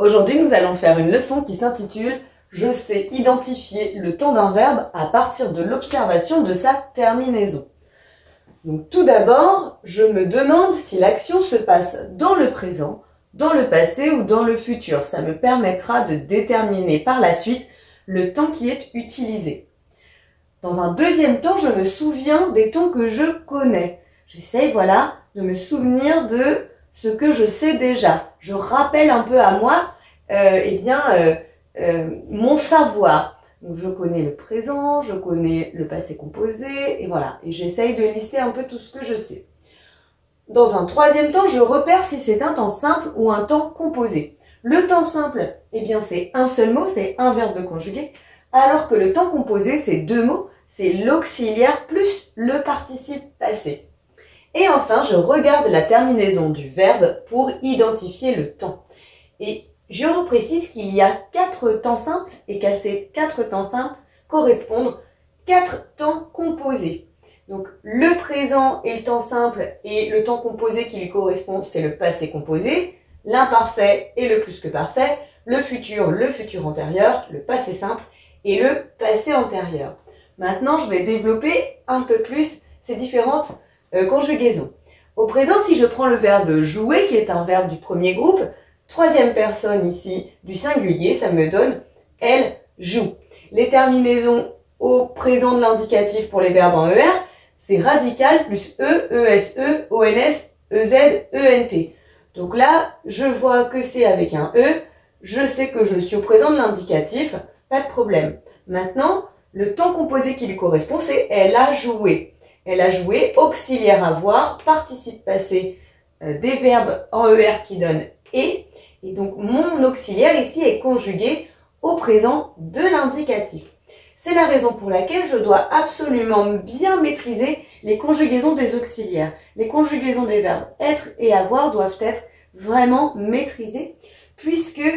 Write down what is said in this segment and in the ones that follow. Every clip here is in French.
Aujourd'hui, nous allons faire une leçon qui s'intitule « Je sais identifier le temps d'un verbe à partir de l'observation de sa terminaison ». Donc, tout d'abord, je me demande si l'action se passe dans le présent, dans le passé ou dans le futur. Ça me permettra de déterminer par la suite le temps qui est utilisé. Dans un deuxième temps, je me souviens des temps que je connais. J'essaye, voilà, de me souvenir de ce que je sais déjà. Je rappelle un peu à moi, mon savoir. Donc, je connais le présent, je connais le passé composé, et voilà. Et j'essaye de lister un peu tout ce que je sais. Dans un troisième temps, je repère si c'est un temps simple ou un temps composé. Le temps simple, eh bien, c'est un seul mot, c'est un verbe conjugué, alors que le temps composé, c'est deux mots, c'est l'auxiliaire plus le participe passé. Et enfin, je regarde la terminaison du verbe pour identifier le temps. Et je reprécise qu'il y a 4 temps simples et qu'à ces 4 temps simples correspondent 4 temps composés. Donc, le présent est le temps simple et le temps composé qui lui correspond, c'est le passé composé. L'imparfait est le plus que parfait. Le futur antérieur, le passé simple et le passé antérieur. Maintenant, je vais développer un peu plus ces différentes conjugaisons. Au présent, si je prends le verbe jouer, qui est un verbe du premier groupe, troisième personne ici du singulier, ça me donne elle joue. Les terminaisons au présent de l'indicatif pour les verbes en ER, c'est radical plus E, ESE, ONS, EZ, ENT. Donc là, je vois que c'est avec un E, je sais que je suis au présent de l'indicatif, pas de problème. Maintenant, le temps composé qui lui correspond, c'est elle a joué. Elle a joué, auxiliaire avoir, participe passé des verbes en ER qui donnent et donc mon auxiliaire ici est conjugué au présent de l'indicatif. C'est la raison pour laquelle je dois absolument bien maîtriser les conjugaisons des auxiliaires. Les conjugaisons des verbes être et avoir doivent être vraiment maîtrisées puisque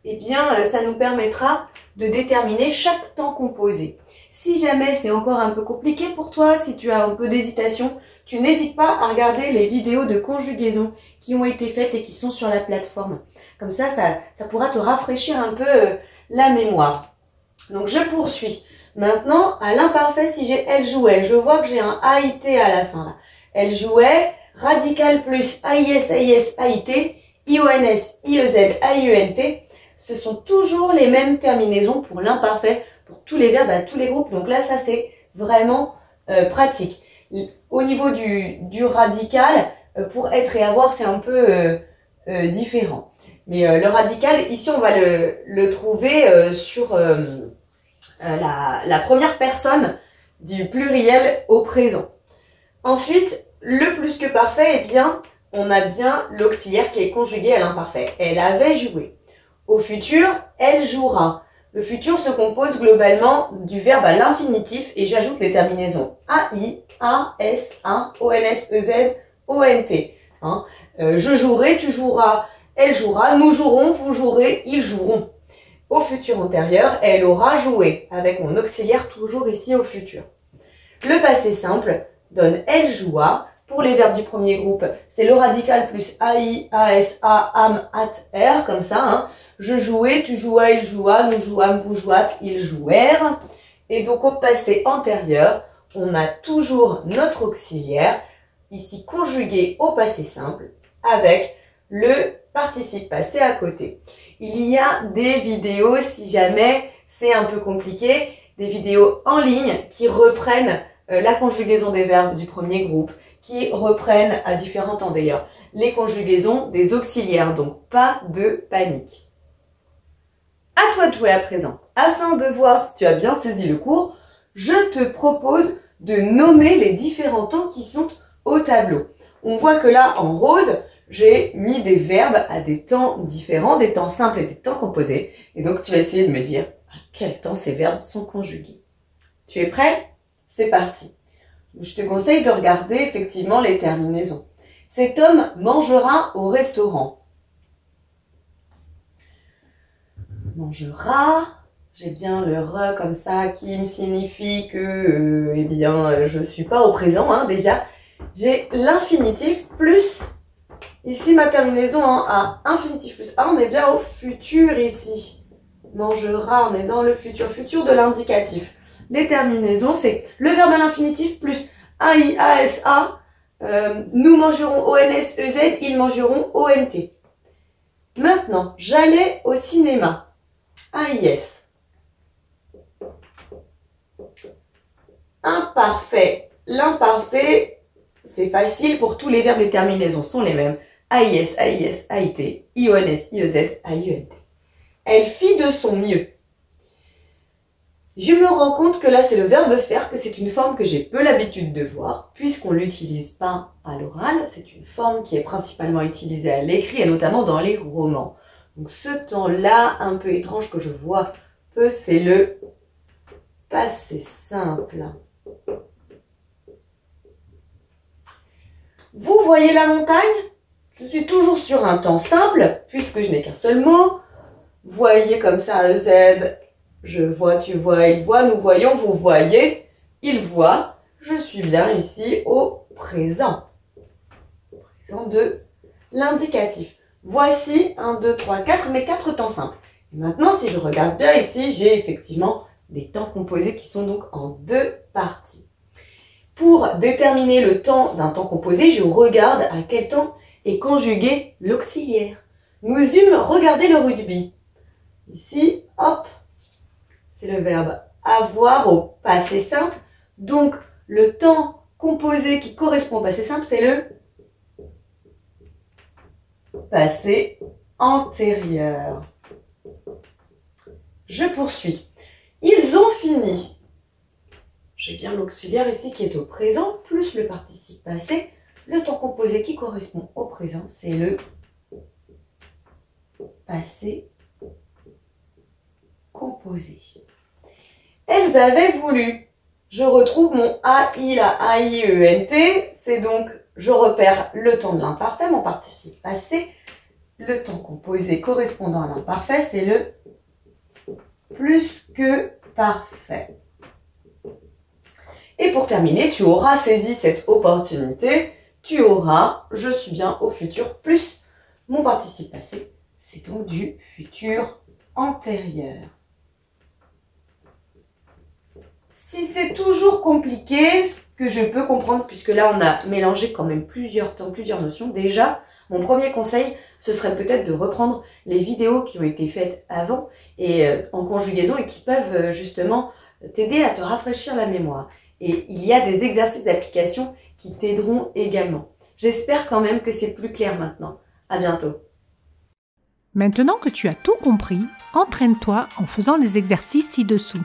ça nous permettra de déterminer chaque temps composé. Si jamais c'est encore un peu compliqué pour toi, si tu as un peu d'hésitation, tu n'hésites pas à regarder les vidéos de conjugaison qui ont été faites et qui sont sur la plateforme. Comme ça pourra te rafraîchir un peu la mémoire. Donc je poursuis. Maintenant, à l'imparfait, si j'ai elle jouait, je vois que j'ai un AIT à la fin là. Elle jouait, radical plus AIS, AIS, AIT, IONS, IEZ, AIENT. Ce sont toujours les mêmes terminaisons pour l'imparfait, pour tous les verbes à tous les groupes. Donc là, ça c'est vraiment pratique. Au niveau du radical, pour être et avoir, c'est un peu différent. Mais le radical, ici, on va le trouver sur la première personne du pluriel au présent. Ensuite, le plus que parfait, eh bien, on a bien l'auxiliaire qui est conjugué à l'imparfait. Elle avait joué. Au futur, elle jouera. Le futur se compose globalement du verbe à l'infinitif et j'ajoute les terminaisons AI, A, S, A, ONS, EZ, ONT. Je jouerai, tu joueras, elle jouera, nous jouerons, vous jouerez, ils joueront. Au futur antérieur, elle aura joué, avec mon auxiliaire toujours ici au futur. Le passé simple donne elle joua. Pour les verbes du premier groupe, c'est le radical plus AI, AS, A, AM, AT, R, comme ça. Je jouais, tu jouas, il joua, nous jouâmes, vous jouâtes, ils jouèrent. Et donc au passé antérieur, on a toujours notre auxiliaire, ici conjugué au passé simple, avec le participe passé à côté. Il y a des vidéos, si jamais c'est un peu compliqué, des vidéos en ligne qui reprennent la conjugaison des verbes du premier groupe, qui reprennent à différents temps d'ailleurs les conjugaisons des auxiliaires, donc pas de panique. À toi de jouer à présent. Afin de voir si tu as bien saisi le cours, je te propose de nommer les différents temps qui sont au tableau. On voit que là, en rose, j'ai mis des verbes à des temps différents, des temps simples et des temps composés. Et donc, tu vas essayer de me dire à quel temps ces verbes sont conjugués. Tu es prêt? C'est parti. Je te conseille de regarder effectivement les terminaisons. Cet homme mangera au restaurant. Mangera, j'ai bien le re comme ça qui me signifie que je suis pas au présent déjà. J'ai l'infinitif plus Ici, ma terminaison en A, infinitif plus A, on est déjà au futur ici. Mangera, on est dans le futur, futur de l'indicatif. Les terminaisons, c'est le verbe à l'infinitif plus AI, ASA. Nous mangerons ONS, EZ, ils mangeront ONT. Maintenant, j'allais au cinéma. AIS. Imparfait. L'imparfait, c'est facile pour tous les verbes, les terminaisons sont les mêmes. AIS, AIS, AIT, IONS, IEZ, AIENT. Elle fit de son mieux. Je me rends compte que là, c'est le verbe faire, que c'est une forme que j'ai peu l'habitude de voir, puisqu'on ne l'utilise pas à l'oral. C'est une forme qui est principalement utilisée à l'écrit, et notamment dans les romans. Donc ce temps-là, un peu étrange que je vois peu, c'est le passé simple. Vous voyez la montagne? Je suis toujours sur un temps simple, puisque je n'ai qu'un seul mot. Voyez comme ça, EZ. Je vois, tu vois, il voit, nous voyons, vous voyez, il voit. Je suis bien ici au présent. Présent de l'indicatif. Voici 1, 2, 3, 4, mes 4 temps simples. Et maintenant, si je regarde bien ici, j'ai effectivement des temps composés qui sont donc en 2 parties. Pour déterminer le temps d'un temps composé, je regarde à quel temps est conjugué l'auxiliaire. Nous eûmes regardé le rugby. Ici, hop, c'est le verbe avoir au passé simple. Donc, le temps composé qui correspond au passé simple, c'est le passé antérieur. Je poursuis. Ils ont fini. J'ai bien l'auxiliaire ici qui est au présent, plus le participe passé. Le temps composé qui correspond au présent, c'est le passé composé. Elles avaient voulu. Je retrouve mon AI, la AIENT. C'est donc, je repère le temps de l'imparfait, mon participe passé. Le temps composé correspondant à l'imparfait, c'est le plus que parfait. Et pour terminer, tu auras saisi cette opportunité. Tu auras, je suis bien au futur, plus mon participe passé. C'est donc du futur antérieur. Si c'est toujours compliqué, ce que je peux comprendre, puisque là on a mélangé quand même plusieurs temps, plusieurs notions, déjà, mon premier conseil, ce serait peut-être de reprendre les vidéos qui ont été faites avant et en conjugaison et qui peuvent justement t'aider à te rafraîchir la mémoire. Et il y a des exercices d'application qui t'aideront également. J'espère quand même que c'est plus clair maintenant. À bientôt. Maintenant que tu as tout compris, entraîne-toi en faisant les exercices ci-dessous.